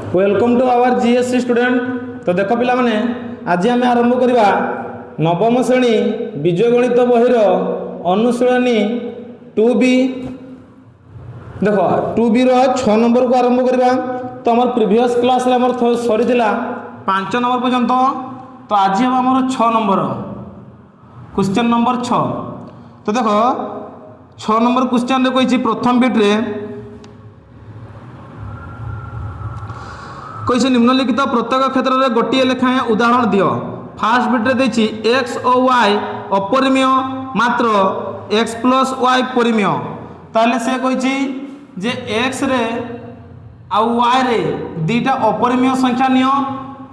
Welcome to our GSC student. तो देख पिला माने आज आम आरंभ करवा नवम श्रेणी बीज गणित बहिर अनुशीलनी 2B। देख 2B रो 6 नंबर को आरंभ करवा। तो आम प्रीवियस क्लास सरी 5 नंबर पर्यंत। तो आज हम आम 6 नंबर क्वेश्चन नंबर 6। तो देख 6 नंबर क्वेश्चन कही प्रथम बिट्रे कही निम्नलिखित प्रत्येक क्षेत्र में गोटे लेखाएं उदाहरण दियो। फास्ट बिट्रे देछि एक्स और वाई अपरिमेय मात्र एक्स प्लस वाई परिमेय। ताले से कही जे एक्स रे आउ वाई रे दीटा अपरिमेय संख्या नियो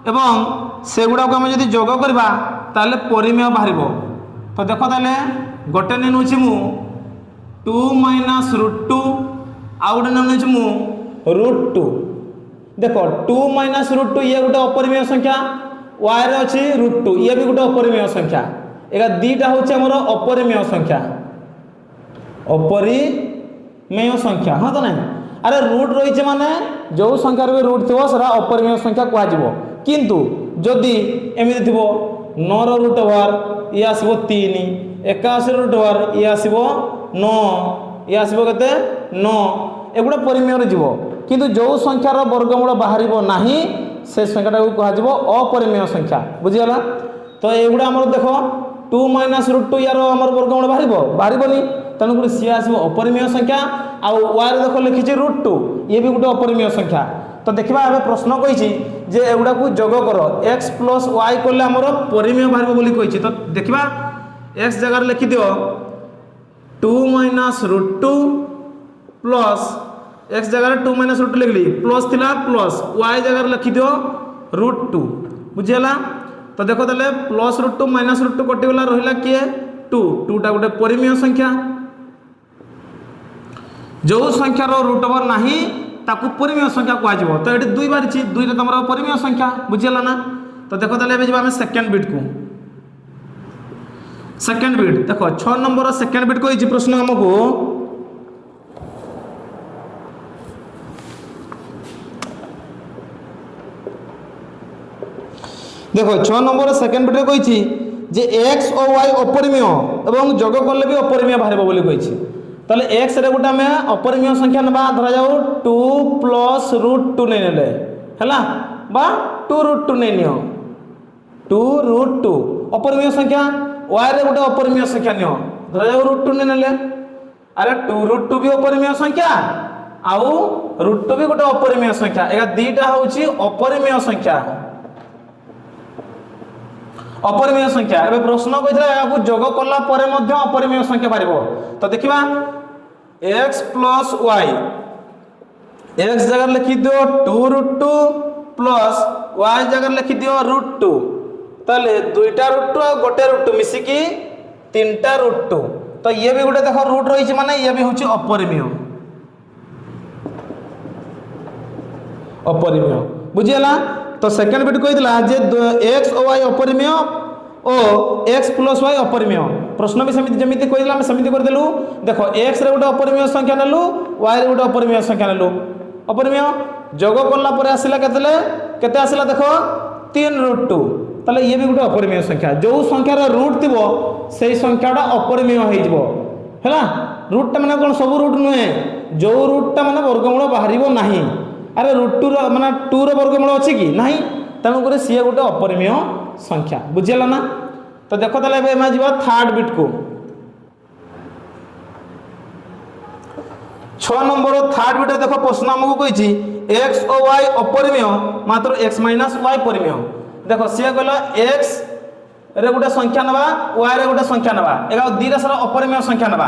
एवं सेगुड़ा को आम जदि जोग करबा ताले परिमेय बाहरिबो। तो देखो ताले गोटे ने नउछि मु 2 माइनस √2 आउ गोटे ने नउछि मु √2। देखो 2 माइनस √2 ये गोटे अपरिमेय संख्या, वाई रे अछि √2 ये भी गोटे अपरिमेय संख्या। एगा दीटा होछि हमर अपरिमेय संख्या, अपरिमेय संख्या। हाँ तो नहीं अरे रूट रही माने जो संख्यार भी रूट थो सरा अपरिमेय संख्या कह। किंतु जदि एमती थो 9 रो रूट ओवर ये आसो 3, 81 रो रूट ओवर ये आसो 9, ये आसो केते 9, एगुड़ा परिमेय जीव। किंतु जो संख्यार वर्गमूल बाहर नहीं से संख्याटा को कह अपरिमेय संख्या। बुझीगला। तो एगुड़ा आम देख 2 माइनस √2 यार आम वर्गमूल बाहर तेणुक सी आसो अपरिमेय संख्या। आउ वाई देख लिखी √2 ये भी गोटे अपरिमेय संख्या। तो देखा एवं प्रश्न कही जे एगुड़ा को जोग कर एक्स प्लस वाई कले आमर परिमेय बाहर बोली कही। तो देखा एक्स जगार लिखि दियो 2 माइनस √2 प्लस एक्स जगह 2 माइनस √2 लिखली प्लस थिला प्लस वाई जगह लिखि दियो √2। बुझीगला। तो देखो ताले प्लस √2 माइनस √2 कटिगला रहिला किए 2 टा गोटे परिमेय संख्या। जो संख्यार रूट ओवर नहीं ताकू परिमेय संख्या कह। तो ये 2 बार 2 रे तुम परिमेय संख्या। बुझीगला ना। तो देखो ताले एबे आम सेकेंड बिट को सेकेंड बिट देखो 6 नंबर सेकेंड बिट कही प्रश्न हमको देखो 6 नंबर सेकेंड बिट्रे कही जे एक्स और वाई अपरिमेय एवं जोग कले भी अपरिमेय बाहर बोली कही। ताले एक्स रे गोटे आम अपरिमेय संख्या ना धरा जाऊ 2 प्लस √2 नहीं नेले हैला बा 2 √2 नहीं नियो 2 √2 अपरिमेय संख्या। वाई रे गोटे अपरिमेय संख्या नियो धरा जाऊ √2 नहीं नेले। अरे 2 √2 भी अपरिमेय संख्या आउ √2 भी गोटे अपरिमेय संख्या। एगा दीटा होची अपरिमेय संख्या, अपरिमेय संख्या। एबे प्रश्न कही जोग कला परे मध्य अपरिमेय संख्या बाहर। तो देखा x प्लस वाई एक्स जगह लिखि दियो 2 √2 प्लस वाई जगह लिखि दियो √2। ताले 2टा √2 और गोटे √2 मिसिकी 3टा √2। तो ये भी गोटे देख रूट रही माने ये भी होची अपरिमेय अपरिमेय। बुझीगला। तो सेकेंड बिट कही जे एक्स और वाई अपरिमेय और एक्स प्लस वाई अपरिमेय। प्रश्न भी सेमिति जमिति कहिला हम सेमिति कर देलु। देखो एक्स रे गोटे अपरिमेय संख्या नेलु, वाई रे गोटे अपरिमेय संख्या नेलु। अपरिमेय जोग कला परे आसिला केते आसिला देखो 3 √2। ताले ये भी गोटे अपरिमेय संख्या। जो संख्यार रूट थिबो सेही संख्याटा अपरिमेय हो जिवो हैला। रूटटा माने कोन सब रूट नुहे, जो रूटटा माने वर्गमूल बाहरिबो नाही। अरे √2 माने 2 रो वर्गमूल अछि कि नाही, तेणुक सी गोटे अपरिमेय संख्या। बुझीगला ना। तो देखो ताले एबे एमा जीवा थर्ड बिट को 6 नंबर थर्ड बिट देखो प्रश्न हमको कही एक्स और वाई अपरिमेय मात्र एक्स माइनस वाई परिमेय। देखो सी कहला एक्स रे गोटे संख्या नबा वाई रे गोटे संख्या नबा एगा दीटा सारा अपरिमेय संख्या नबा।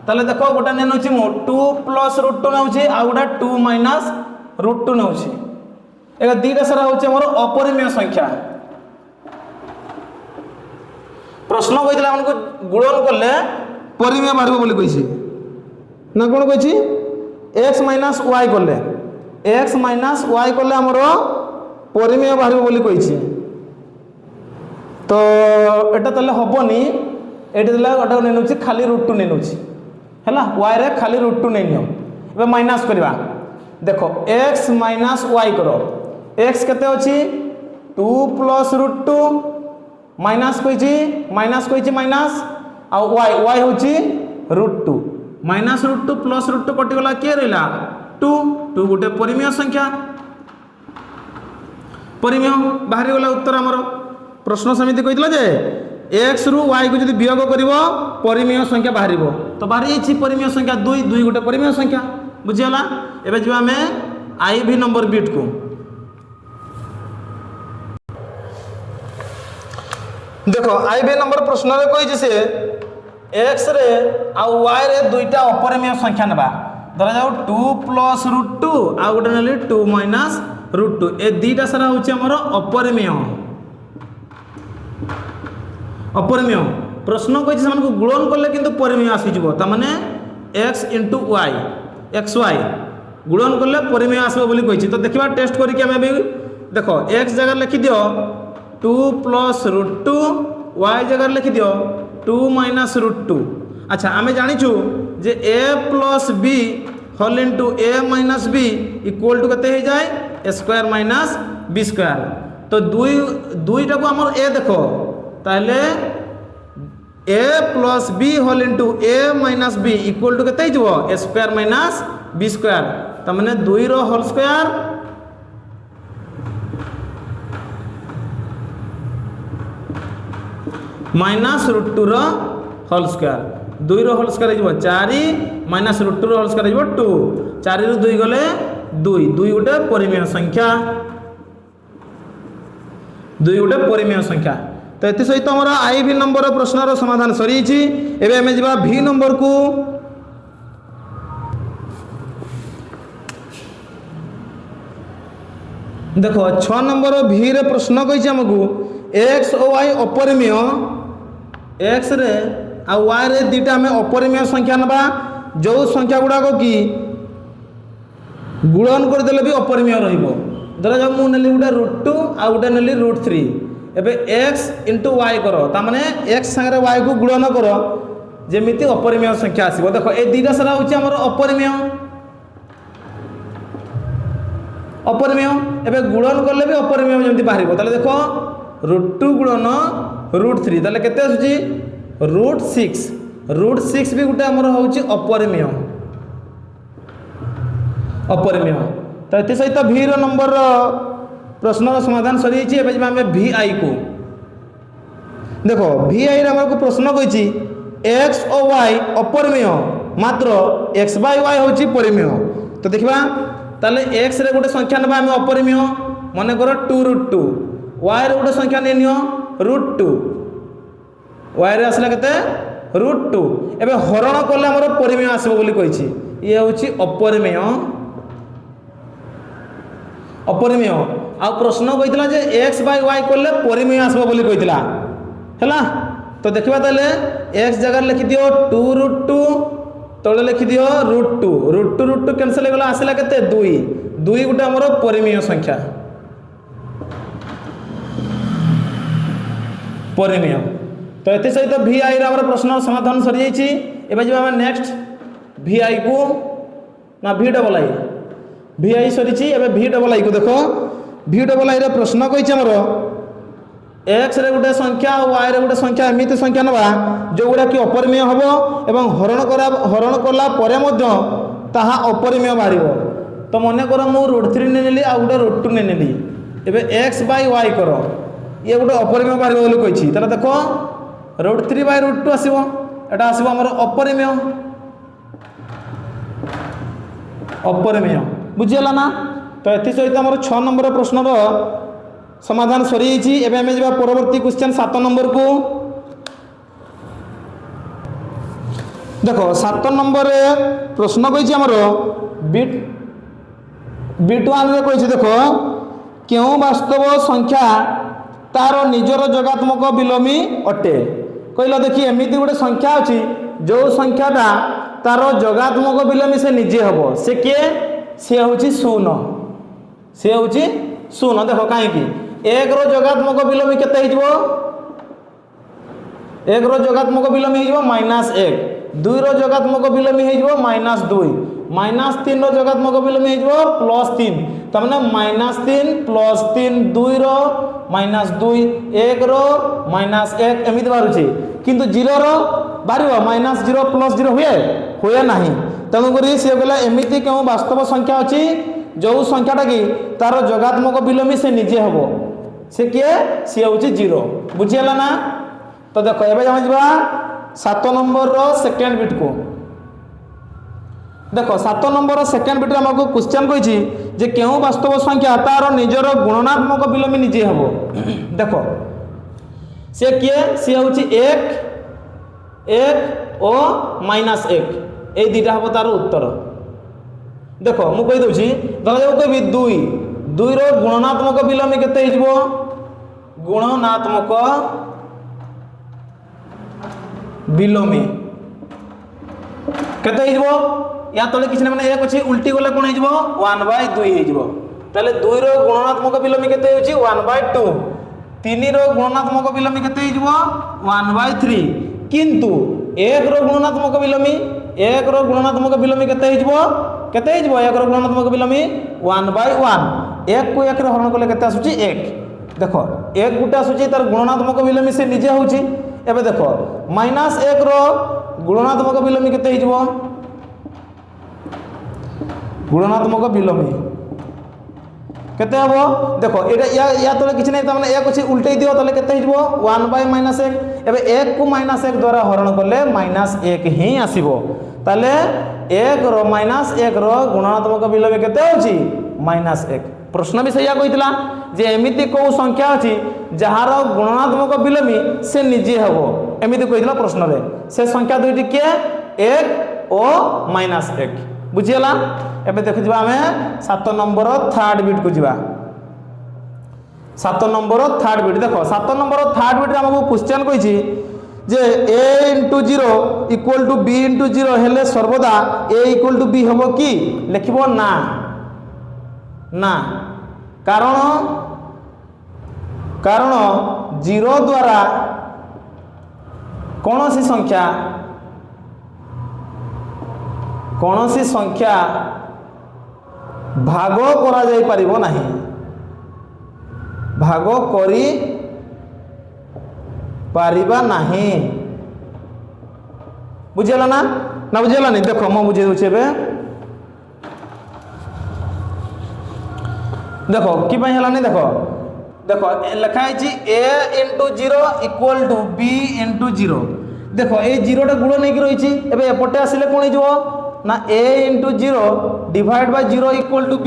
ताले देखो गोटे ने नउछि मु 2 प्लस √2 नउछि आ गोटे 2 माइनस √2 नउछि। एगा दीटा सारा होछि हमर अपरिमेय संख्या। प्रश्न कही हमको गुणन कले परिमेय बाहर बोली कही ना कौन कही एक्स माइनस वाई कले एक्स माइनस वाई कले आमर परिमेय बाहर बोली कही। तो एटा तले हबनी एटा तले गोटे नेनुछि खाली √2 नेनुछि हैला वाई रे खाली √2 नै नियो। एबे माइनस करबा देखो एक्स माइनस वाई करो एक्स केते अछि 2 प्लस रूट 2 माइनस कोइछि माइनस आ y होछि root 2 minus root 2 plus root 2 कटि गला के रहला 2 गोटे परिमेय संख्या परिमेय बाहरी गला उत्तर हमर प्रश्न समिति कहितला जे x रु y को जदि वियोग करिवो परिमेय संख्या बाहरिबो तो बाहरी छि परिमेय संख्या 2 गोटे परिमेय संख्या बुझियला। एबे जिबा हमें आईवी नंबर बिट को देखो आईवी नंबर प्रश्न रे कहि से x रे आ y रे दुईटा अपरिमेय संख्या नेबा धरा जाऊ 2 प्लस रूट 2 आ गोटे नेली 2 माइनस रूट 2 ए दुईटा सारा होछि हमर अपरिमेय प्रश्न कहि से हमन गुणन करले किंतु परिमेय आसी जिवो त माने x * y xy गुणन करले परिमेय आसबो बोली कहि तो देखिबा टेस्ट करी के हमें भी देखो x जगह लिखि दियो 2 प्लस रूट 2 y जगह लिखि दियो 2 माइनस रूट 2। अच्छा आमे जानिछु जे a plus b whole into a minus b equal to कते हो जाए a square minus b square तो दुईटा को हमर a देखो ताले a plus b whole into a minus b equal to कते हो a square minus b square त माने 2 रो होल स्क्वायर माइनस रूट 2 रो होल स्क्वायर 2 रो होल स्क्वायर हो 4 माइनस रूट 2 रो होल स्क्वायर हो 2 4 रो 2 गले 2 गोटे परिमेय संख्या 2 गोटे परिमेय संख्या तो एति सहित हमर आईवी नंबर प्रश्न रो समाधान सरी छि। एबे हमें जिबा भी नंबर को देखो 6 नंबर भी रे प्रश्न कहि हमकु x और y अपरिमेय x रे आ y रे दुईटा हमें अपरिमेय संख्या नबा जो संख्या गुडा को की गुणन कर देले भी अपरिमेय रहिबो धरा जा मु नेली गुडा रूट 2 आ गुडा नेली रूट 3 एबे x * y करो ता माने x संगे y को गुणन करो जेमिति अपरिमेय संख्या आसीबो देखो ए दुईटा सारा होची हमर अपरिमेय एबे गुणन करले भी अपरिमेय जेमिति बाहरिबो ताले देखो रूट 2 गुणन रूट 3 ताले केते आसुची रूट 6 भी गुटे हमर होची अपरिमेय तो एति सहित भी रो नंबर प्रश्न समाधान सरी छि। एबे हमें vi को देखो vi रे हमर को प्रश्न कहिछि x और y अपरिमेय मात्र x by y होची परिमेय तो देखिबा ताले x रे गोटे संख्या नबा हम अपरिमेय माने करो 2 रूट 2 y रे गोटे संख्या नेनियो रूट 2 y रे आसला केते रूट 2 एबे हरण करले हमर परिमेय आसीबो बोली कहिछि ये होची अपरिमेय आ प्रश्न कहितला जे x by y करले परिमेय आसीबो बोली कहितला हैला तो देखिबा ताले x जगह लिखि दियो 2 रूट 2 तळे लिखि दियो रूट 2 कैंसिल हो गला आसला केते 2 गोटे हमर परिमेय संख्या परिमेय तो एते सहित vi रे हमर प्रश्न समाधान सरी जाई छि। एबे जे हम नेक्स्ट vi को ना vi डबल आई vi सरी छि। एबे vi डबल आई को देखो vi डबल आई रे प्रश्न कहि छि हमर x रे गोटे संख्या और y रे गोटे संख्या एमिति संख्या नबा जो गुडा कि अपरिमेय हबो एवं हरण करला परे मध्य ताहा अपरिमेय बाहरिबो तो मने करो मु रूट 3 ने नेली आ गोटे रूट 2 ने नेली एबे x by y करो ये गोटे अपरिमेय बाहरिबो बोली कहि छि ताला देखो रूट 3 by रूट 2 आसीबो एटा आसीबो हमर अपरिमेय बुझियला ना तो एथि सहित हमर 6 नंबर प्रश्न रो समाधान सरी छि। एबे हमें जबा परवर्ती क्वेश्चन 7 नंबर को देखो 7 नंबर रे प्रश्न कहि छि हमर बिट 1 रे कहि छि देखो केउ वास्तव संख्या तार निजर जगात्मक विलोमी अटे कहला देखि एमिति गोटे संख्या अछि जो संख्याटा तार जगात्मक विलोमी से निजे हबो से के से होछि 0 देखो काहे कि 1 रो जगात्मक विलोमी केते हिजबो 1 रो जगात्मक विलोमी हिजबो -1 2 रो जगात्मक विलोमी हिजबो -2 -3 रो जगात्मक विलोमी हिजबो +3 तमने -3 + 3 2 रो -2 1 रो -1 एमिति बारुछि किंतु 0 रो बारिबो -0 + 0 हुए नाही तेणुकरी से कहला एमिति क्यों वास्तव संख्या अछि जो संख्याटा कि तार जोगात्मक विलोमी से निजे हबो से किए सी हूँ 0 बुझीगला ना। तो देख एवं आम जा 7 नंबर रो सेकेंड बिट को देख 7 नंबर सेकेंड बिट आमको क्वेश्चन कही जे क्यों वास्तव संख्या तार निजर गुणनात्मक विलोमी निजे हबो देख से किए सी हूँ 1 और -1 ये दुटा हम तार उत्तर देख मुझे कहीदे धर कह 2 रो गुणनात्मक विलोमी केते हो गुणनात्मक विलोमी केते हो या तले किसी मैंने एक अच्छी उल्टी गले कौन हो 1/2 हो 2 रो गुणनात्मक विलोमी केते होची 1/2 3 रो गुणनात्मक विलोमी केते हो 1/3 किंतु 1 रो गुणनात्मक विलोमी 1 रो गुणनात्मक विलोमी केते हो 1 रो गुणनात्मक विलोमी 1/1 1 को 1 रे हरण कले केते आसुची 1 देख 1 गुटा आसुची तार गुणनात्मक विलोमी से निजे होची एबे देख -1 रो गुणनात्मक विलोमी केते हो गुणनात्मक विलोमी केते हबो देखो एटा या तले किछ नै त माने 1 अछि उल्टै दियो तले केते हिजबो 1/-1 एबे 1 को -1 द्वारा हरण करले -1 ही आसीबो ताले 1 रो -1 रो गुणात्मक विलोमी केते होची -1 प्रश्न भी सही कहितला जे एमिति को संख्या अछि जहार गुणात्मक विलोमी से निजे हबो एमिति कहितला प्रश्न रे से संख्या दुइटी के 1 और -1 बुझियला। एबे देख जिबा हमें 7 नंबर थर्ड बिट को जिबा 7 नंबर थर्ड बिट देखो 7 नंबर थर्ड बिट हमको क्वेश्चन कहिछि जे a * 0 = b * 0 हेले सर्वदा a = b हबो कि लिखिबो ना ना कारण 0 द्वारा कौन सी संख्या भाग करा जाई परिबो नाही भाग करी पारिबा नाही बुझेला ना ना बुझेला नहीं देखो मैं बुझे दूचे बे देखो कि भाई हला नहीं देखो देखो लिखा है a * 0 = b * 0 देखो ये 0 टा गुण नहीं रही एबे एपटे आसिले कोन हिजो ना a * 0 / 0 = b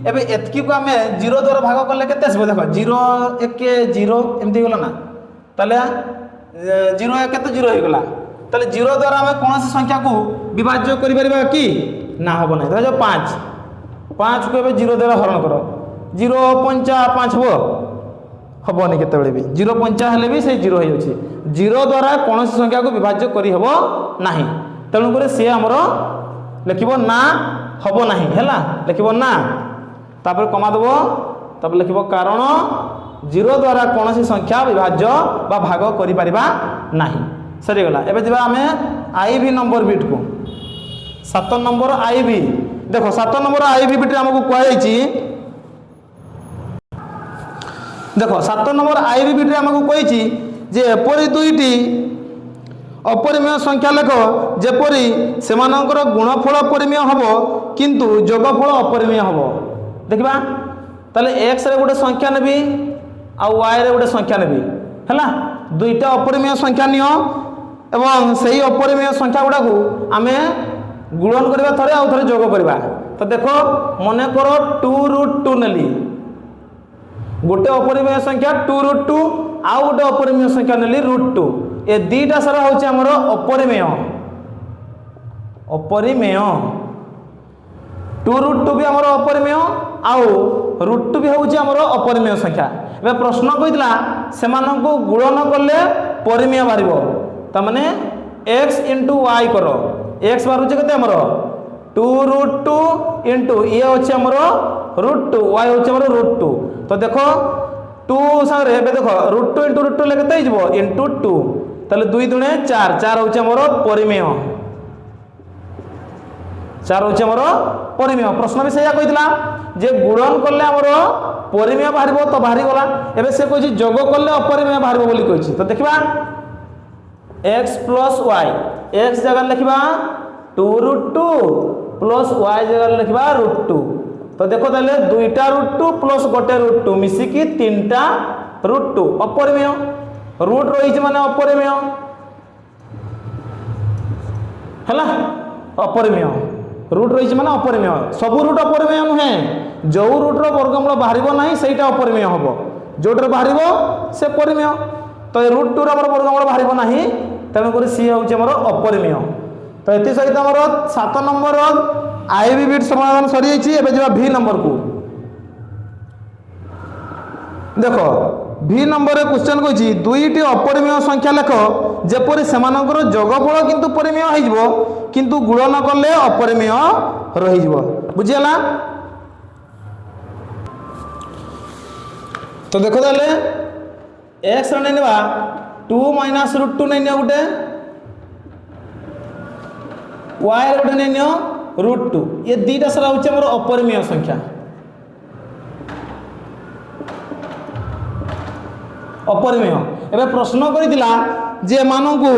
एबे एतकी को हमें 0 द्वारा भाग करले केते आसबो देखो 0 1 0 एमती गला ना ताले 0 1 तो 0 हो गला ताले 0 द्वारा हमें कौन सी संख्या को विभाज्य करि परिबा कि ना होबो नहीं धर 5 को एबे 0 द्वारा हरण करो 0 5 5 हबो नहीं केते बेले भी 0 5 हेले भी से 0 हो जाउची 0 द्वारा कौन सी संख्या को विभाज्य करि हबो नाही तेणु करे से हमरो लिखिबो ना हबो नाही हैला लिखिबो ना तापर कमा दबो तापर लिखिबो कारण 0 द्वारा कौन सी संख्या विभाज्य बा भाग करि परिबा नाही सरी गला एबे दिबा हमें आईवी नंबर बिट को 7 नंबर आईवी देखो 7 नंबर आईवी बिट हमको कहैछि देखो 7 नंबर आईवी बिट हमको कहैछि जे एपरि दुईटी अपरिमेय संख्या लेख जेपरि सेमानकर गुणफल परिमेय हबो किंतु जोगफल अपरिमेय हबो देखबा ताले x रे गोटे संख्या नेबी आ y रे गोटे संख्या नेबी हैला दुईटा अपरिमेय संख्या नियो एवं सही अपरिमेय संख्या गुडा को आमे गुणन करबा थरे आ थरे जोग करबा तो देखो मने करो 2√2 नेली गोटे अपरिमेय संख्या 2√2 आ गोटे अपरिमेय संख्या नेली √2 ए दीटा सारा होचे हमरो अपरिमेय 2√2 भी हमरो अपरिमेय आउ √2 भी होचे हमरो अपरिमेय संख्या एबे प्रश्न कहितला सेमान को गुणन करले परिमेय बारिबो त माने x * y करो x बारुचे कते हमरो 2√2 इनटू ये होचे हमरो √2 y होचे हमरो √2 तो देखो 2 संगे एबे देखो √2 * √2 ले कते हिजबो इनटू 2 ताले 2 दुणे 4 4 होचे हमरो परिमेय 4 होचे हमरो परिमेय प्रश्न भी सही कहितला जे गुणन कले आमर परिमेय बाहर तो बाहरी गला एबे से कहि जोग कले अपरिमेय बाहर बोली कहि तो देखिबा x प्लस y x जगह लिखिबा 2√2 प्लस y जगह लिखिबा √2 तो देखो ताले दुईटा √2 प्लस गोटे √2 मिसी की तीनटा √2 अपरिमेय रूट रही माने अपरिमेय हला अपरिमेय रूट रही माने अपरिमेय सब रूट अपरिमेय नुहे जो रूट रो वर्गमूल बाहरिबो नाही सेटा अपरिमेय हबो जोटर बाहरिबो से परिमेय तो √2 रो हमर वर्गमूल बाहरिबो नाही तेणु करी सी होउचे हमर अपरिमेय तो एति सहित हमर 7 नंबर आईबी बिट समाधान सरी जाइछि एबे जेबा भी नंबर को देखो भी नंबर क्वेश्चन कहि दुईटी अपरिमेय संख्या लेख जेपरि सेमानकर जोगफल किंतु परिमेय होइजबो किंतु गुणन कले अपरिमेय रहिजबो बुझियला तो देखो ताले x रे नेबा 2 - √2 नै नियो गुटे y रे गुटे नै नियो √2 ये दीटा सरा होचे हमर अपरिमेय संख्या अपरिमेय एबे प्रश्न करिदिला जे मानकु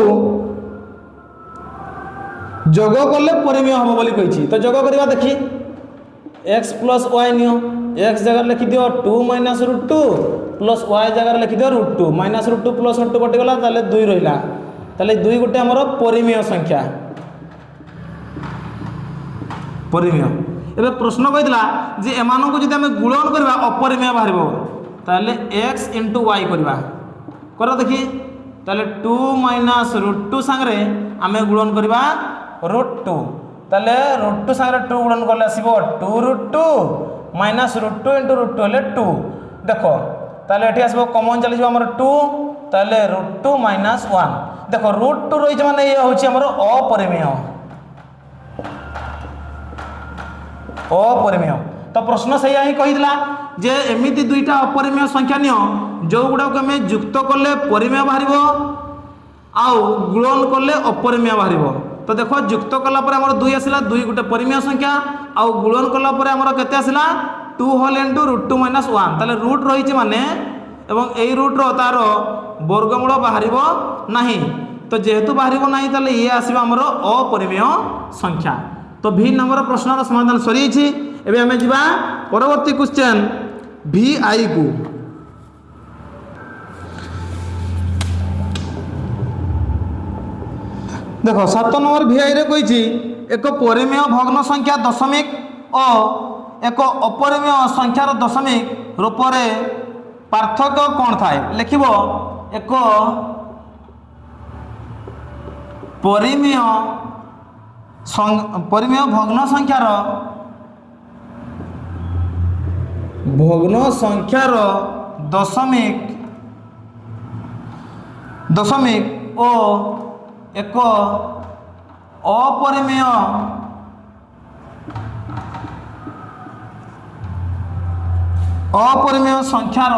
जोग कले परिमेय हबो बोली कहिछि तो जोग करबा देखि x plus y neo x जगह लिखि दियो 2 - √2 प्लस y जगह लिखि दियो √2 -√2 प्लस √2 कटि गला ताले 2 रहिला ताले 2 गुटे हमर परिमेय संख्या परिमेय एबे प्रश्न कहिदिला जे एमानकु जदि हम गुणन करबा अपरिमेय बाहरिबो ताले x * y करबा कर देखि ताले 2 - √2 संगरे आमे गुणन करबा √2 ताले √2 संगरे 2 गुणन करले आसीबो 2√2 -√2 * √2 ले 2 देखो ताले एठी आसीबो कॉमन चली हमर 2 ताले √2 - 1 देखो √2 रहि माने ये होची हमर अपरिमेय अपरिमेय तो प्रश्न सही ही कहिदिला जे एमिति दुईटा अपरिमेय संख्या नियो जो गुडा को हमें युक्त करले परिमेय बाहरिबो आउ गुणन करले अपरिमेय बाहरिबो तो देखो युक्त कला पर हमर 2 आसिला 2 गुटे परिमेय संख्या आउ गुणन कला पर हमर केते आसिला 2 होल इनटू √2 - 1 ताले रूट रहिछि माने एवं एई रूट रो तार वर्गमूल बाहरिबो नाही तो जेहेतु बाहरिबो नाही ताले ये आसीबा हमर अपरिमेय संख्या तो भी नंबर प्रश्न समाधान सरी छि एबे हमें जिबा परवर्ती क्वेश्चन भी आई को देखो 7 नंबर भी आई रे कहिछि एक परिमेय भग्न संख्या दशमिक और एक अपरिमेय संख्यार दशमिक रूप रे पार्थक्य कोन थाए लिखिबो एक परिमेय भग्न संख्यार दशमिक और एक अपरिमेय संख्यार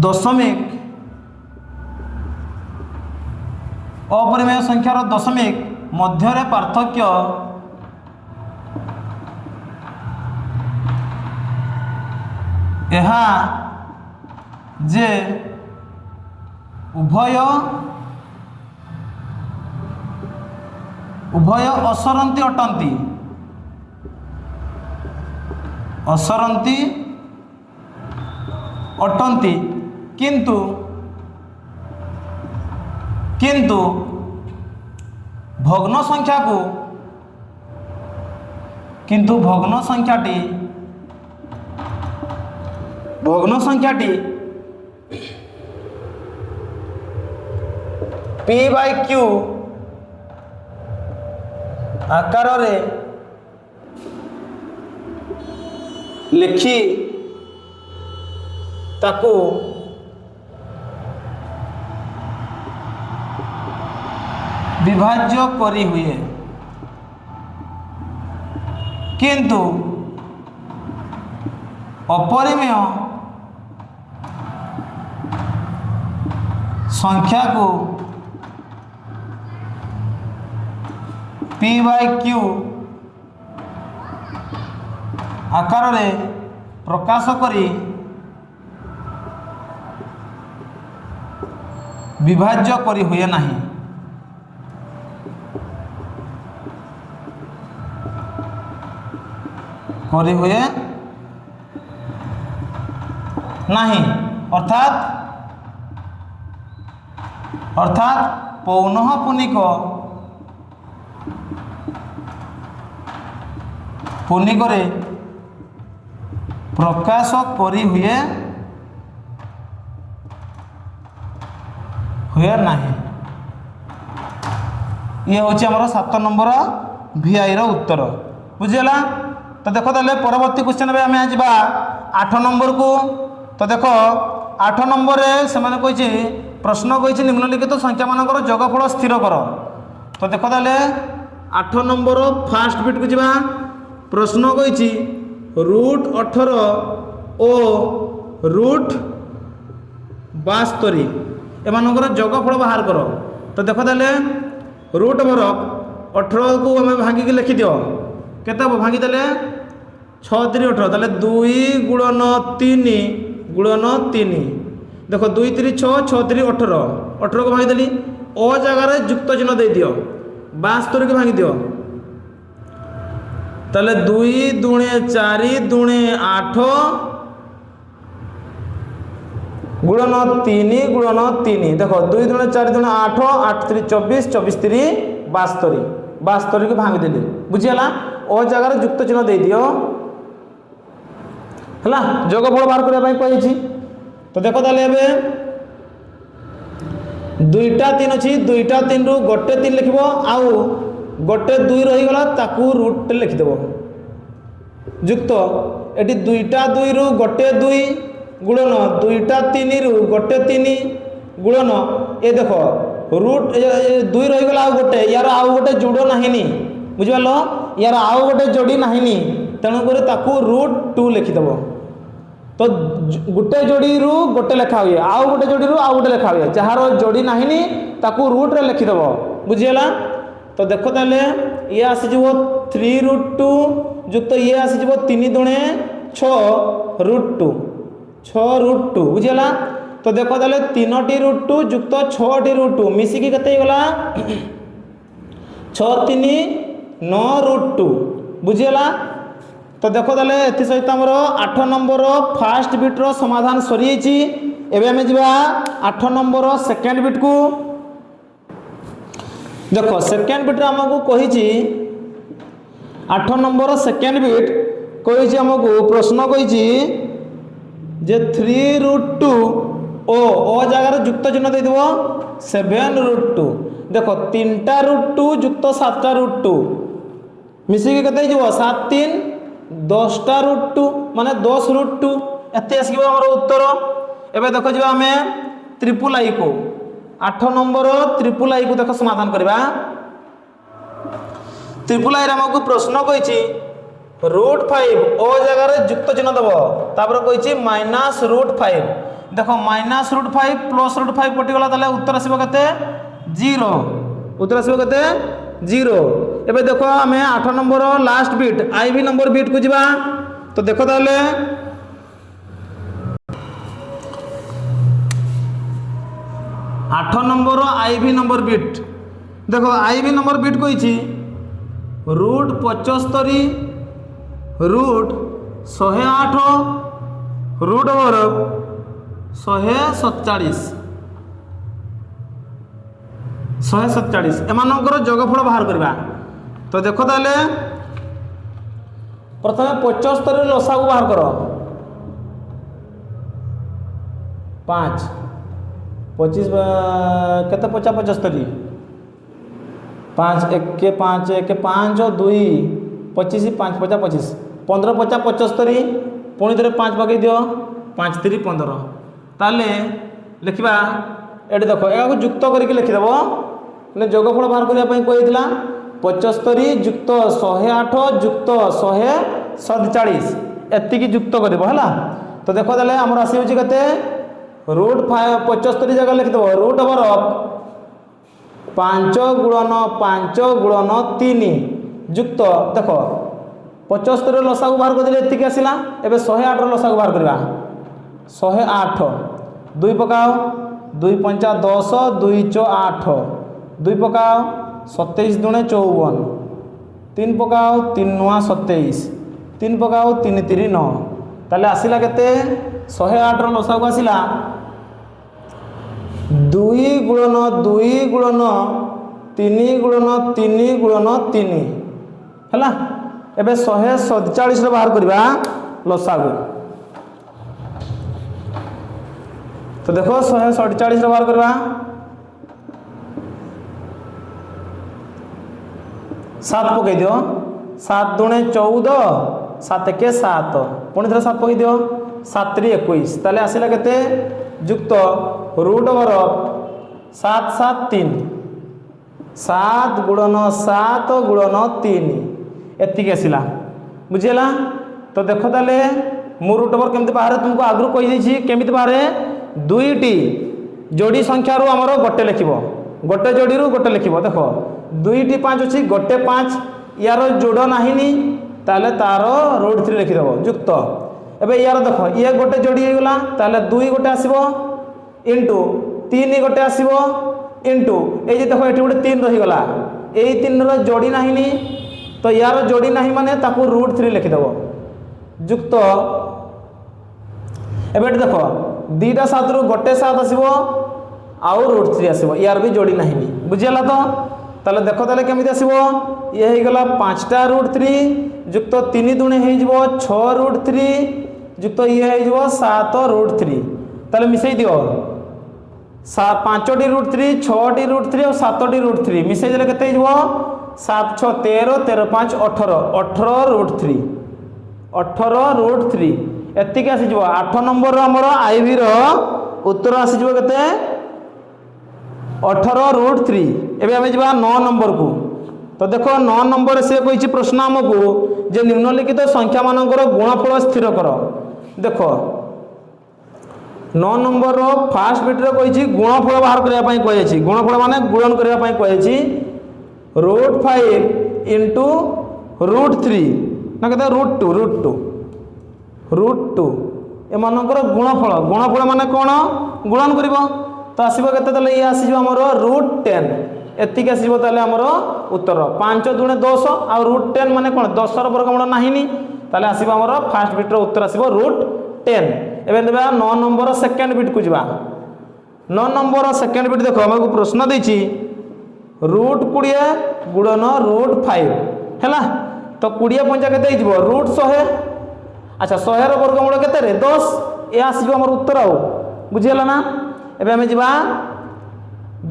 दशमिक अपरिमेय संख्यार दशमिक मध्य पार्थक्य यह जे उभय असरंती अटंती किंतु भग्न संख्याटी p/q आकार रे लिखि ताको विभाज्य करी हुए किंतु अपरिमेय संख्या को P/Q आकार प्रकाश करी विभाज्य करी हुए नहीं। करी हुए नहीं अर्थात पौनःपुनिक पुनिकरे प्रकाश करी हुए नहीं। ये हूँ आमर 7 नंबर VI रो उत्तर बुझीगला। तो देखो ताले परवर्ती क्वेश्चन में आम जा 8 नंबर को। तो देखो 8 नंबर से कही प्रश्न कही निम्नलिखित संख्या मानकर जोगफल स्थिर कर। तो देखो ताले 8 नंबर फास्ट बिट को जा प्रश्न कही √18 और √72 एमानकर जोगफल बाहर कर। तो देखो ताले √18 को आम भांगिक लिखि दियो केते भांगी देले 6 3 18 ताले 2 गुणन 3 गुणन 3 देखो 2 3 6 6 3 18 18 को भांगी देली ओ जगह युक्त चिन्ह दे दियो 72 को भांगी दियो ताले 2 दूणे 4 दूणे 8 गुणन 3 गुणन 3 देखो 2 दूणे 4 दूणे 8 8 3 24 24 3 72 72 को भांगी देली बुझीगला। ओ जगह युक्त चिन्ह दे दियो है जोगफल बाहर करने कही। तो देखो ताले एबे 2टा 3 अच्छी 2टा 3 रु गोटे 3 लिख आउ गोटे 2 रहीगला ताकू √ट लिखिदेव युक्त एटी 2टा 2 रु गोटे 2 गुणन 2टा 3 रु गोटे 3 गुणन ए देखो √2 रहीगला आउ गोटे यार आउ गोटे जोड़ नहीं बुझिपाल यार आउ गोटे जोड़ी नहीं तेणुक √2 लिखिदेव। तो गोटे जोड़ी रु गोटे लेखा हुए आउ गोटे जोड़ी रु आउ गोटे लेखा हुए जार जोड़ी नहीं ताकू √रे लिखिदेव बुझीगला। तो देखो ताले ये आसीज 3√2 युक्त ये आसीज 3 दूणे 6 √2 6√2 बुझीगला। तो देखो ताले 3टी √2 युक्त 6टी √2 मिसिकी केते गला 6 3 9√2 बुझीगला। तो देखो ताले एथि सहित आमर 8 नंबर फास्ट बिट्र समाधान सरी एबे आमे जिबा 8 नंबर सेकेंड बिट को। देखो सेकेंड बिट आमको कही 8 नंबर सेकेंड बिट कही आमको प्रश्न कही जे 3√2 ओ जगह युक्त चिन्ह दे देव 7√2 देखो 3टा √2 युक्त 7टा √2 मिसिकी केते जीव 7 3 10टा √2 माने 10√2 एते आसीबो हमर उत्तर। एबे देखो जीवा हमें ट्रिपल आई को 8 नंबर ट्रिपल आई को देखो समाधान करबा। ट्रिपल आई हमको प्रश्न कही √5 ओ जगह युक्त चिन्ह दब तापर कही -√5 देखो -√5 +√5 कटिगला ताले उत्तर आसीबो केते 0 उत्तर आसीबो केते 0। एबे देखो आमे 8 number last bit IV number bit को जीवा। तो देखो ताले 8 नंबर आईवी नंबर बिट देखो आईवी नंबर बिट कही √75 √108 147 एमानकर जोगफल बाहर करवा। तो देखो ताले प्रथम 75 लसा को बाहर कर 5 25 केते 50 75 5 1 के 5 1 के 5 2 25 5 50 25 15 50 75 पुणी थे 5 पकई दियो 5 3 15 ताले लिखा ये देखो या युक्त करके लिखिदेव मैंने जोगफल बाहर करने कही 75 युक्त 108 युक्त 147 एतिकी युक्त कर। तो देखो ताले आमर आसी के √75 जगह लिखिदेव √5 5 गुणन 5 गुणन 3 युक्त देख 75 लसागु बाहर कर एतिक आसला। एबे 108 लसागु बाहर करवा 108 2 पकाओ 2 पंचा 10 2 चौ 8 2 पकाओ 27 दुणे 54 3 पकाओ 3 नुआ 27 3 पकाओ 3 3 9 ताले आसिला केते 108 लसागु आसिला 2 गुणन 2 गुणन 3 गुणन 3 गुणन 3 हैला। एबे 147 बाहर करवा लसागु तो देखो 147 बाहर करवा 7 पकई दियो 7 दुणे 14 7 के 7 पुणी थे 7 पकई दियो 7 3 21 ताले आसिला केते युक्त रूट ओवर 7 7 3 7 गुणन 7 गुणन 3 एतिक आसला बुझीला। तो देखो ताले मु रूट ओवर केमती बाहर तुमको आगु कही देछि केमिति बाहर दुईटी जोड़ी संख्या रू आमर गोटे लिखिब गोटे जोड़ी रू गोटे लिखिब देख 2टी 5 अच्छी गोटे 5 यार जोड़ नाहिनी ताले तार रूट 3 लिखिदेव युक्त एबे यार देख ये गोटे जोड़ी होगला ताले 2 गोटे आसीबो इंटू 3 गोटे आसीबो इंटू ए जे देखो एठी गोटे 3 रहीगला एई 3 रो जोड़ी नाहिनी तो यार जोड़ी नाही माने ताकू रूट 3 लिखिदेव युक्त एबे देख 2टा 7 रु गोटे 7 आसीबो आउ रूट 3 आसीबो यार भी जोड़ी नाहिनी बुझियला तो ताले देखो ताले केमिति आसीबो ये हे गला 5टा रूट 3 युक्त 3 दुणे हे जिवो 6 रूट 3 युक्त ये हे जिवो 7 रूट 3 ताले मिसई दियो 5टी रूट 3 6टी रूट 3 और 7टी रूट 3 मिसई देले केते जिवो 7 6 13 13 5 18 18 रूट 3 18 रूट 3 एतिक आसी जिवो 8 नंबर हमर आईवी रो उत्तर आसी जिवो केते 18 रूट 3 एबे हमें जबा 9 नंबर को तो देखो 9 नंबर से कहिछि प्रश्न हमकु जे निम्नलिखित संख्या मानकर गुणफल स्थिर कर देखो 9 नंबर रो फास्ट बिट रे कहिछि गुणफल बाहर करिया पई कहिछि गुणफल माने गुणन करिया पई कहिछि रूट 5 इनटू रूट 3 ना कहता रूट 2 ए मानकर गुणफल माने कोन गुणन करिवो तो आसीबो केते तले ये आसीबो हमर रूट 10 एतिक आसीबो तले हमर उत्तर 5 दुणे 10 आ रूट 10 माने कोन 10 रो वर्गमूल नाहिनी तले आसीबो हमर फर्स्ट बिट रो उत्तर आसीबो रूट 10। एबे देबा 9 नंबर सेकंड बिट को जिबा 9 नंबर सेकंड बिट देखो हमको प्रश्न देछि रूट 20 गुणन रूट 5 हैला तो 20 पंजा केते हिजबो रूट 100 अच्छा 100 रो वर्गमूल केते रे 10 ए आसीबो हमर उत्तर आउ बुझियला ना। एबे हमें जिबा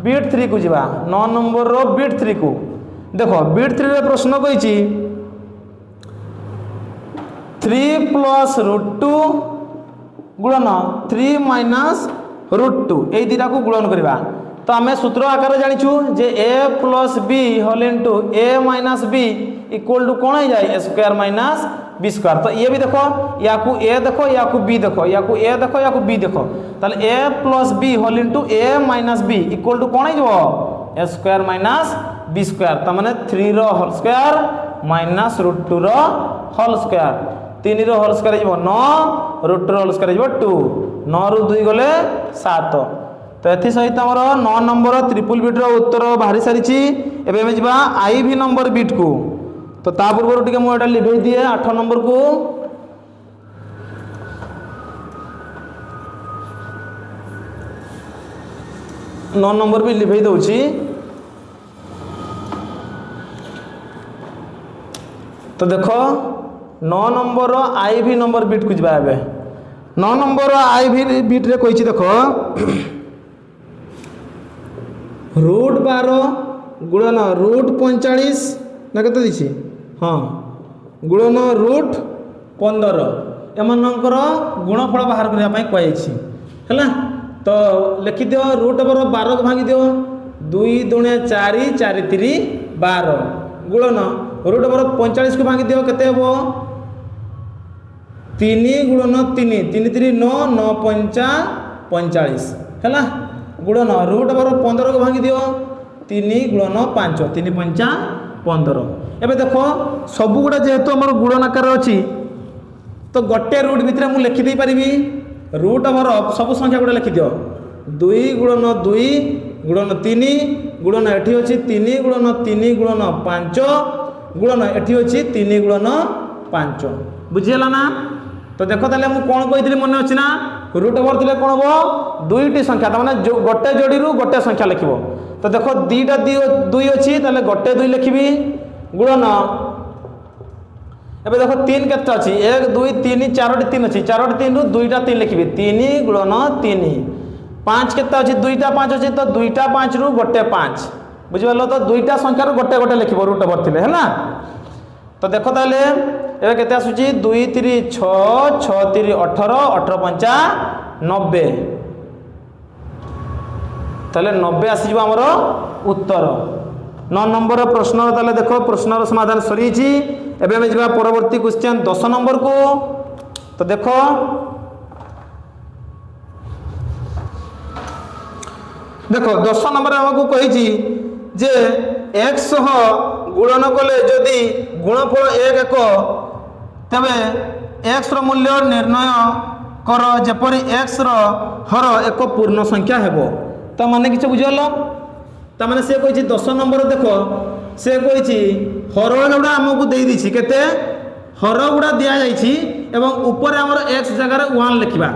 बिट 3 को जिबा 9 नंबर रो बिट 3 को देखो बिट 3 रे प्रश्न कहिछि 3 प्लस रूट 2 गुणन 3 माइनस रूट 2 ए दिटा को गुणन करबा तो आमे सूत्र आकार जानिछु जे a plus b whole into a minus b equal to कोन हो जाय a square minus b square. तो ये भी देखो या को a देखो या को b देखो या को a देखो या को b देखो ताले a plus b whole into a minus b equal to कोन हो जबो a square minus b square त माने 3 रो होल स्क्वायर माइनस रूट 2 रो होल स्क्वायर 3 रो होल स्क्वायर जबो 9 रूट 2 रो होल स्क्वायर जबो 2 9 रु 2 गले 7 तो एथि सहित हमर 9 नंबर ट्रिपल बिट रो उत्तर बाहरी सारिछि। एबे हम जिबा आईवी नंबर बिट को तो ता पूर्व टिके मु एटा लिभै दिए 8 नंबर को नौ नंबर भी लिभै दउछि तो देखो 9 नंबर आईवी नंबर बिट को जिबा एबे 9 नंबर आईवी बिट रे कहिछि देखो रूट 12 गुणन रूट 45 ना केते दिछि हाँ गुणन रूट 15 एमानकर गुणफल बाहर करिया पई कहैछि हैला तो लिखि दियो रूट ओवर 12 को भांगी दियो 2 दुणे 4 4 3 12 गुणन रूट ओवर 45 को भांगी दियो केते हेबो 3 गुणन 3 3 3 9 9 5 45 हैला गुणन रूट ओवर 15 को भांगी दियो 3 गुणन 5 3 पंचा 15 एबे देखो सब गुड़ा जेहेतु आम गुणन आकार अच्छी तो गोटे रूट भितर मुझे लिखिदे पारि रूट ओवर ऑफ सब संख्या गुड़ा लिखि दियो 2 गुणन 2 गुणन 3 गुणन एठी अछि 3 गुणन 3 गुणन 5 गुणन एठी अछि 3 गुणन 5 बुझिला ना। तो देखो ताले मु कोन कहितली मन अछि ना रूट ओवर थिले कोन हो दुईटी संख्या त माने गोटे जोड़ी रु गोटे संख्या लिखिबो। तो देखो दीटा 2 अछि ताले गोटे 2 लिखिबी गुणन एबे देखो 3 केते अछि 1 2 3 4टी 3 अछि 4टी 3 रु दुईटा 3 लिखिबी 3 गुणन 3 5 केते अछि दुईटा 5 अछि तो दुईटा 5 रु गोटे 5 बुझिबलो। तो दुईटा संख्या रु गोटे गोटे लिखिबो रूट ओवर थिले हैला। तो देखो ताले एबे केते आसुची 2 3 6 6 3 18 18 पंचा 90 ताले 90 आसी जिवो हमरो उत्तर 9 नंबर प्रश्न ताले देखो प्रश्नर समाधान सरी छी। एबे हम जिबा परवर्ती क्वेश्चन 10 नंबर को। तो देखो देखो 10 नंबर हमको कहि छी जे x सह गुणन कले जदि गुणफल 1 1 तबे x रो मूल्य निर्णय कर जेपरि x रो हर एक पूर्ण संख्या हेबो। तो माने किछ बुझलो त माने से कहि छी 10 नंबर देखो से कहि छी हर गुडा हमकु देई दी छी केते हर गुडा दिया जाई छी एवं ऊपर हमर x जगह 1 लिखिबा।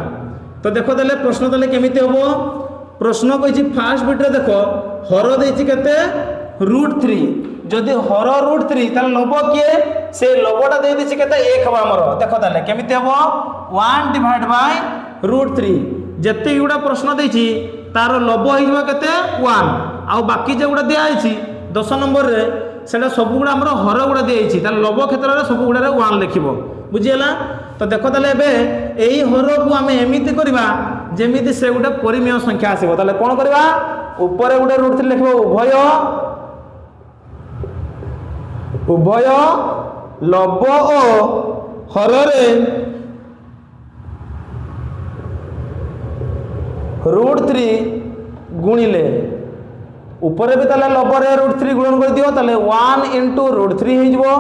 तो देखो देले प्रश्न देले केमिति होबो प्रश्न कहि छी फास्ट बिट रे देखो हर देई छी केते √3 जदि हर √3 ताले लब किए से लबटा दे दिछि केते 1 हबा हमर देखो ताले केमिति हबो 1 डिवाइड बाय √3 जत्ते गुडा प्रश्न देछि तार लब होई जबो केते 1 आ बाकी जे गुडा दिया आइछि 10 नंबर रे सेटा सब गुडा हमर हर गुडा दिया आइछि ताले लब क्षेत्र रे सब गुडा रे 1 लिखिबो बुझियला। तो देखो ताले एबे एई हर को हमें एमिति करबा जेमिति से गुडा परिमेय संख्या आसीबो। ताले कोन करबा ऊपर गुडा √3 लिखबो उभय लब ओ हर रे √3 गुणिले ऊपर भी ताले लब रे √3 गुणन कर दियो ताले 1 * √3 हे जिवो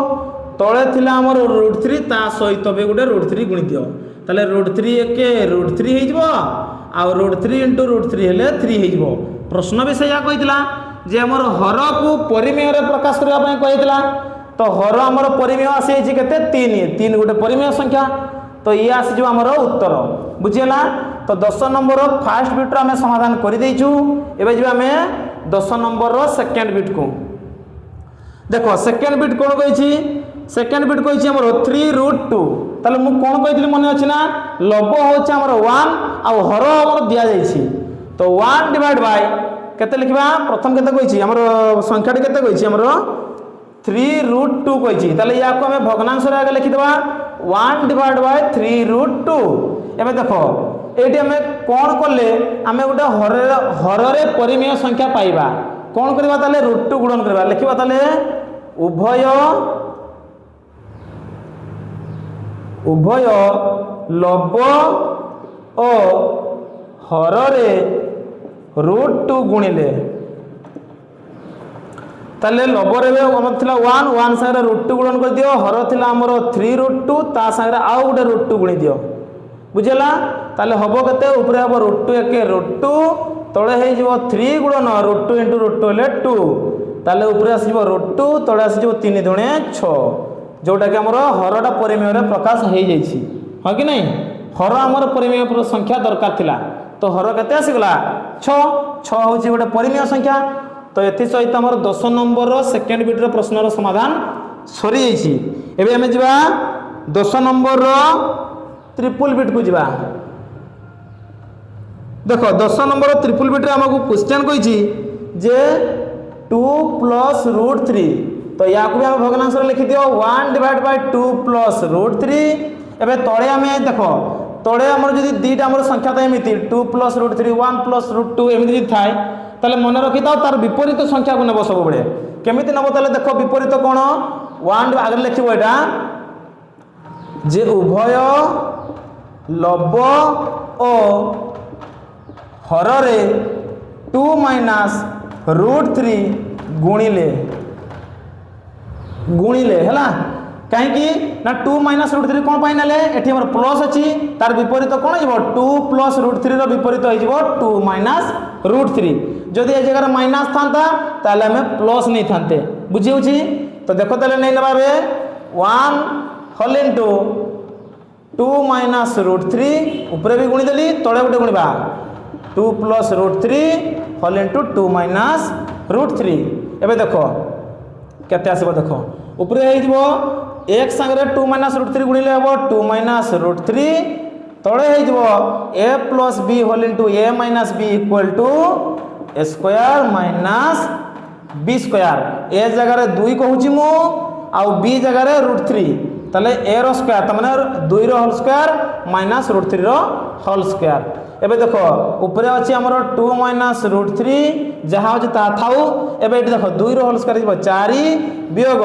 तळे थिला हमर √3 ता सहित बे गुडे √3 गुणी दियो ताले √3 एके √3 हे जिवो आ √3 * √3 हेले 3 हे जिवो। प्रश्न भी सया कहितला जे हमर हर को परिमेय रे प्रकाश करबा पय कहितला। तो हर हमर परिमेय आसी छि केते 3 गोटे परिमेय संख्या। तो ये आसी जो हमर उत्तर बुझियला। तो 10 नंबर फास्ट बिट रो हमें समाधान करि दैछु। एबे जे हमें 10 नंबर रो सेकंड बिट को देखो सेकंड बिट कोन कहि छि सेकंड बिट कहि छि हमर 3√2 ताले मु कोन कहितली मने अछि ना लब होछि हमर 1 आ हर हमर दिया जाय छि। तो 1 डिवाइड बाय केते लिखबा प्रथम केते कहि छि हमर संख्याटी केते कहि छि हमर 3√2 कहि छि ताले या को हमें भग्नांश रे आगे लिखि देबा 1 डिवाइड बाय 3√2। एबे देखो एटी हमें कोन करले हमें गोटे हर रे परिमेय संख्या पाइबा कोन करबा ताले √2 गुणन करबा लिखिबा ताले उभय लब ओ हर रे √2 गुणिले ताले लब रे हमर थिला 1 सागरे √2 गुणन कर दियो हर थिला हमर 3√2 ता सागरे आउ गोटे √2 गुणी दियो बुझला। ताले हबो केते ऊपर हबो √2 एके √2 तळे हे जिवो 3 गुणन √2 * √2 हेले 2 ताले ऊपर आसी जिवो √2 तळे आसी जिवो 3 दुणे 6 जोटा कि हमर हरटा परिमेय रे प्रकाश हे जाई छी ह कि नहीं हर हमर परिमेय संख्या दरकार थिला। तो हर केते आसी गला 6 6 होची गोटे परिमेय संख्या। तो एथि सहित हमर 10 नंबर रो सेकंड बिट रो प्रश्न रो समाधान सरी जाई छी। एबे हमें जिबा 10 नंबर रो ट्रिपल बिट को जिबा देखो 10 नंबर ट्रिपल बिट रे हमको क्वेश्चन कहि छी जे 2 + √3 तो या को भी हम भग्नांश रे लिखि दियो 1 डिवाइड बाय 2 + √3। एबे तळे हमें देखो तळे हमर जदी दीटा हमर संख्या त एमिति 2 + √3 1 + √2 एमिति जदी थाए ताले मन रखि दाओ तार विपरीत संख्या को नेबो सब बळे केमिति नेबो ताले देखो विपरीत कोन 1 आगे लिखिबो एटा जे उभय लब ओ हर रे 2 - √3 गुणिले गुणिले है कहीं ना 2 माइनस रूट 3 कौन पाई ना एठी हमर प्लस अच्छी तार विपरीत कौन हो 2 प्लस रूट 3 रो विपरीत हो 2 माइनस रूट 3 जदि ए जगह माइनस था ताले हमें प्लस नहीं थांते बुझी होची तो देखो ताले नहीं नबा बे 1 होल इनटू 2 माइनस रूट 3 ऊपर भी गुणी देली तळे गुटे गुणीबा 2 plus root 3 whole into 2 minus root 3 एबे देखो केते आसीबो देखो ऊपर हो एक संगे 2 माइनस रूट 3 गुणिले हे 2 माइनस रूट 3 तळे हो a plus b whole into a minus b equal to a square minus b square ए जगह रे 2 कहूची मु आ b जगह रे रूट 3 तले a रो स्क्वायर त माने 2 रो होल स्क्वायर माइनस रूट 3 रो होल स्क्वायर एबे देखो ऊपर अछि हमर 2 माइनस रूट 3 जहाँ अछि ता थाउ एबे एटी देखो 2 रो होल स्क्वायर जिवो 4 वियोग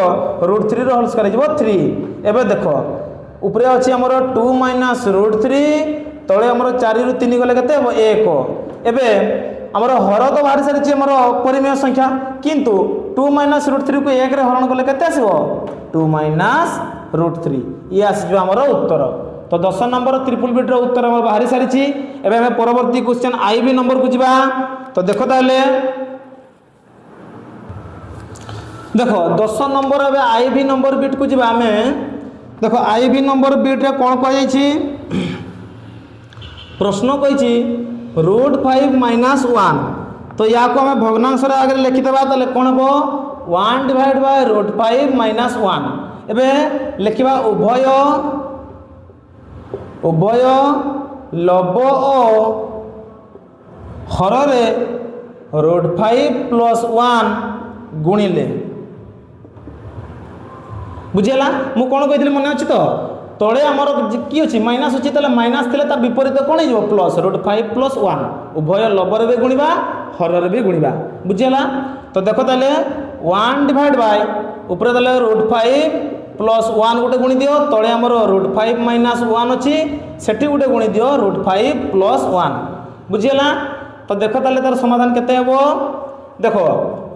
रूट 3 रो होल स्क्वायर जिवो 3 एबे देखो ऊपर अछि हमर 2 माइनस रूट 3 तळे हमर 4 रु 3 गले केते 1 एबे हमर हर तो बाहर सारी हमर परिमेय संख्या किंतु 2 माइनस रूट 3 को 1 रे हरण गले केते आसीबो 2 माइनस रूट 3 ये आसी हमर उत्तर तो 10 नंबर ट्रिपल बिट रो उत्तर हमर बाहरी सारी एबे हमें परवर्ती क्वेश्चन आईबी नंबर को जिबा तो देखो ताले देखो 10 नंबर एबे आईबी नंबर बिट को जिबा हमें देखो आईबी नंबर बिट रे कोन कह जाई छी प्रश्न कहि छी रूट 5 माइनस 1 तो या को हमें भग्नांश रे आगे लिखि देबा तले कोन हो 1 डिवाइड बाय रूट 5 माइनस 1 एबे लिखिबा उभय लब ओ हर रे रूट 5 प्लस 1 गुणिले बुझीला मु कोन कहितली मने अछि तो तळे हमर की अछि माइनस अछि तले माइनस थिले तार विपरीत कोन हिजो प्लस रूट 5 प्लस 1 उभय लब रे भी गुणिबा हर रे भी गुणिबा बुझीला तो देखो तले 1 डिवाइड बाय ऊपर तले रूट 5 प्लस 1 गोटे गुणी दियो तळे हमर रूट 5 माइनस 1 अछि सेठी गोटे गुणी दियो रूट 5 प्लस 1 बुझीला तो देखो ताले तार समाधान केते हेबो देखो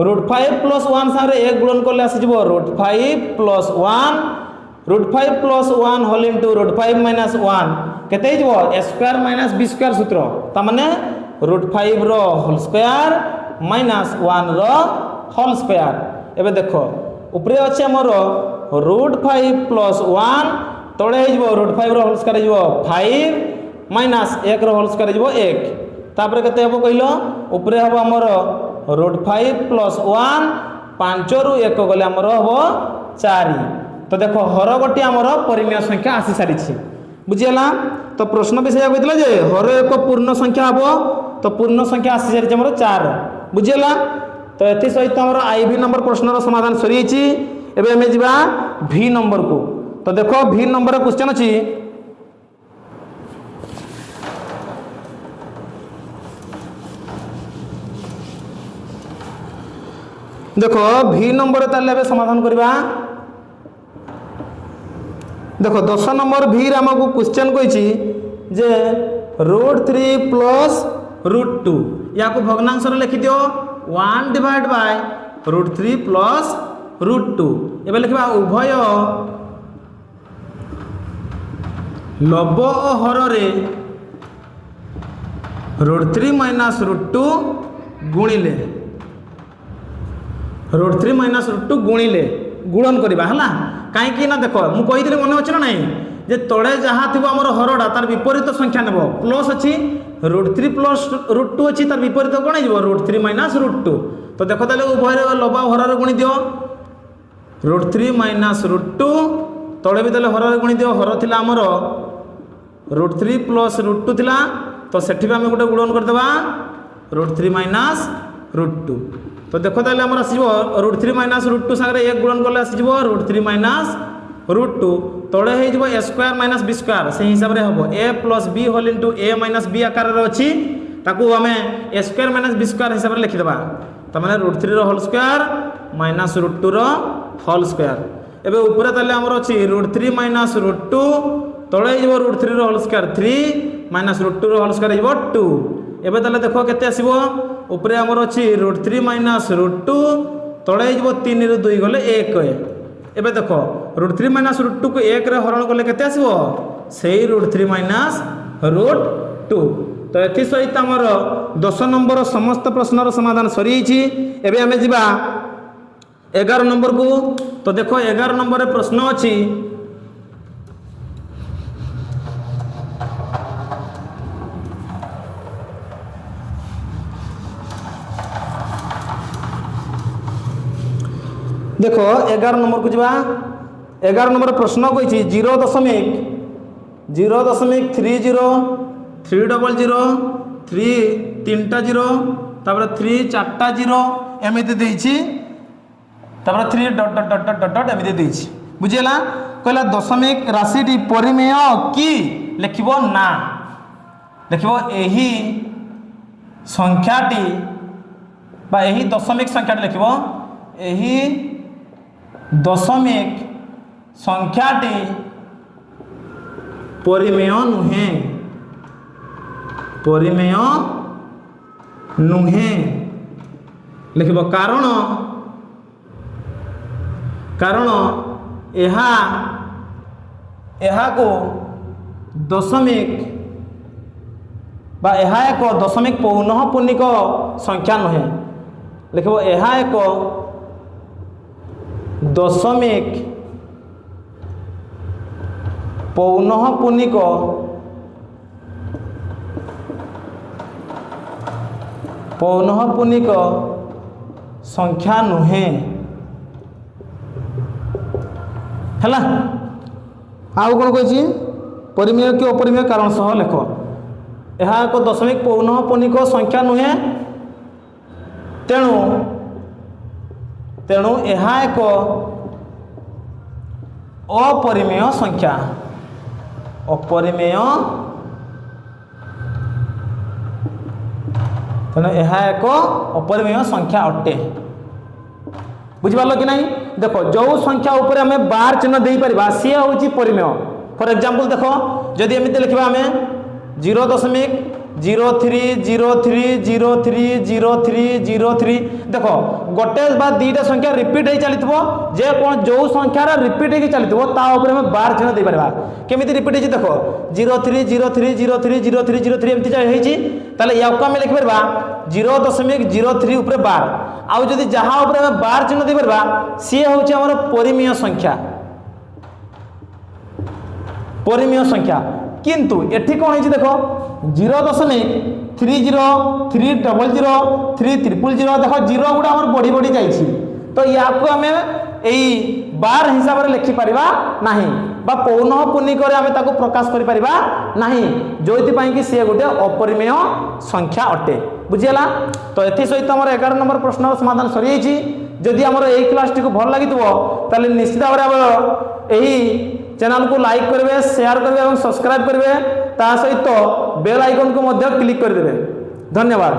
रूट 5 प्लस 1 सारे एक गुणन करले आसी जबो root 5 plus 1 root 5 plus 1 whole into root 5 minus 1 केते जबो a square minus b square सूत्र ता माने रूट 5 रो होल स्क्वायर माइनस 1 रो होल स्क्वायर एबे देखो ऊपर अछि हमर रूट 5 प्लस 1 तळे हिजबो रूट 5 रो होल स्क्वायर हिजबो 5 माइनस 1 रो होल स्क्वायर हिजबो 1 तापर केते हेबो कहिलो ऊपर हेबो हमर रूट 5 प्लस 1 5 रु 1 गले हमर हेबो 4 तो देखो हर गोटी हमर परिमेय संख्या आसी सारी छी बुझियला तो प्रश्न विषय कहितला जे हर एक पूर्ण संख्या हेबो तो पूर्ण संख्या आसी सारी छी हमर 4 बुझियला तो एथि सहित हमर आईबी नंबर प्रश्न रो समाधान सरी छी एबे हमें जिबा भी नंबर को तो देखो भी नंबर क्वेश्चन अछि देखो भी नंबर ताले समाधान करबा देखो 10 नंबर भी रे हमको क्वेश्चन कहिछि जे रूट 3 प्लस रूट 2 या को भग्नांश रे लिखि दियो 1 divide by root 3 plus root 2 एबे लिखबा उभय लब ओ हर रे रूट 3 माइनस रूट 2 गुणिले रूट 3 माइनस रूट 2 गुणिले गुणन करबा हला काहे कि ना देखो मु कहितले मने अछि ना नाही जे तळे जहा थिबो हमर हरडा तार विपरीत संख्या नेबो प्लस अछि रूट 3 प्लस रूट 2 अछि तार विपरीत कोन हिजबो रूट 3 माइनस रूट 2 तो देखो ताले उभय लब हर रे गुणी दियो रूट 3 माइनस रूट 2 तळे भी ताले हर रे गुणी दियो हर थिला हमर रूट 3 प्लस रूट 2 थिला तो सेठी भी हम गोटे गुणन कर देबा रूट 3 माइनस रूट 2 तो देखो ताले हमर आसीबो रूट 3 माइनस रूट 2 सागरे एक गुणन करले आसीबो रूट 3 माइनस रूट 2 तळे हे जबो a square minus b square से हिसाब रे हबो a plus b whole into a minus b आकार रे अछि ताकू हमें a square minus b square हिसाब रे लिखि देबा त माने रूट 3 रो होल स्क्वायर माइनस रूट 2 रो होल स्क्वायर एबे ऊपर ताले हमर अछि रूट 3 माइनस रूट 2 तळे जबो रूट 3 रो होल स्क्वायर 3 माइनस रूट 2 रो होल स्क्वायर जबो 2 एबे ताले देखो केते आसीबो ऊपर हमर अछि रूट 3 माइनस रूट 2 तले हो 3 रु 2 गले 1 एबे देखो √3 माइनस √2 को 1 रे हरण कले केते आसीबो सेही √3 माइनस √2। तो एथि सहित हमर 10 नंबर समस्त प्रश्नर समाधान सरी छि। एबे हमें जिबा 11 नंबर को। तो देखो 11 नंबर रे प्रश्न अछि देखो 11 नंबर को जीवा 11 नंबर प्रश्न कही 0.0.30 300 3 3टा 0 तापर 3 4टा 0 एमिति देछि तापर 3 dot dot dot dot dot एमिति देछि बुझिला कहला दशमिक राशिटी परिमेय कि लिखिबो ना लिखिबो एही संख्याटी बा एही दशमिक संख्याटी लिखिबो एही दशमिक संख्याटी परिमेय नुहे परिमेय नुहे लिखिबो कारण कारण एहा को दशमिक बा एहा एक दशमिक पौनःपुनिक संख्या नुहे लिखिबो एहा एक दशमिक पौनःपुनिक संख्या नुहे हैला आउ कौन कही परिमेय कि अपरिमेय कारण सह लेख यह एक दशमिक पौनःपुनिक संख्या नुहे तेणु तेणु यह एक अपरिमेय संख्या अपरिमेय तेणु यह एक अपरिमेय संख्या अटे बुझिपार कि नहीं देखो जो संख्या ऊपर आम बार चिन्ह दे पार सी हूँ परिमेय फॉर एग्जांपल देखो जदि एमती लिखा आम 0.03030303 देखो गोटे बा दीटा संख्या रिपीट हो चली जे कौन जो संख्यार रिपीट हो चली हमें बार चिन्ह दे पार केमी रिपीट हो देखो 0303030303 एमती या आम लिखिपर 0.03 उपर बार आउ जदि जहाँ उपर बार चिन्ह दे पार सी हूँ आम परिमेय संख्या किंतु एठी कौन है देखो 0.30303030 देखो जीरो गुड़ा आम बढ़ी बढ़ी जाइए तो या आम यही बार हिसाब से लिखिपर ना पौनःपुनिक आम प्रकाश कर जो कि सी गोटे अपरिमेय संख्या अटे बुझीगला। तो ये सहित आम 11 नंबर प्रश्न समाधान सरी जदि आम यही क्लास टी भल लगी ताले निश्चित भाव में यही चैनल को लाइक करेंगे शेयर करेंगे और सब्सक्राइब करेंगे ता सहित बेल आइकन को क्लिक करदे। धन्यवाद।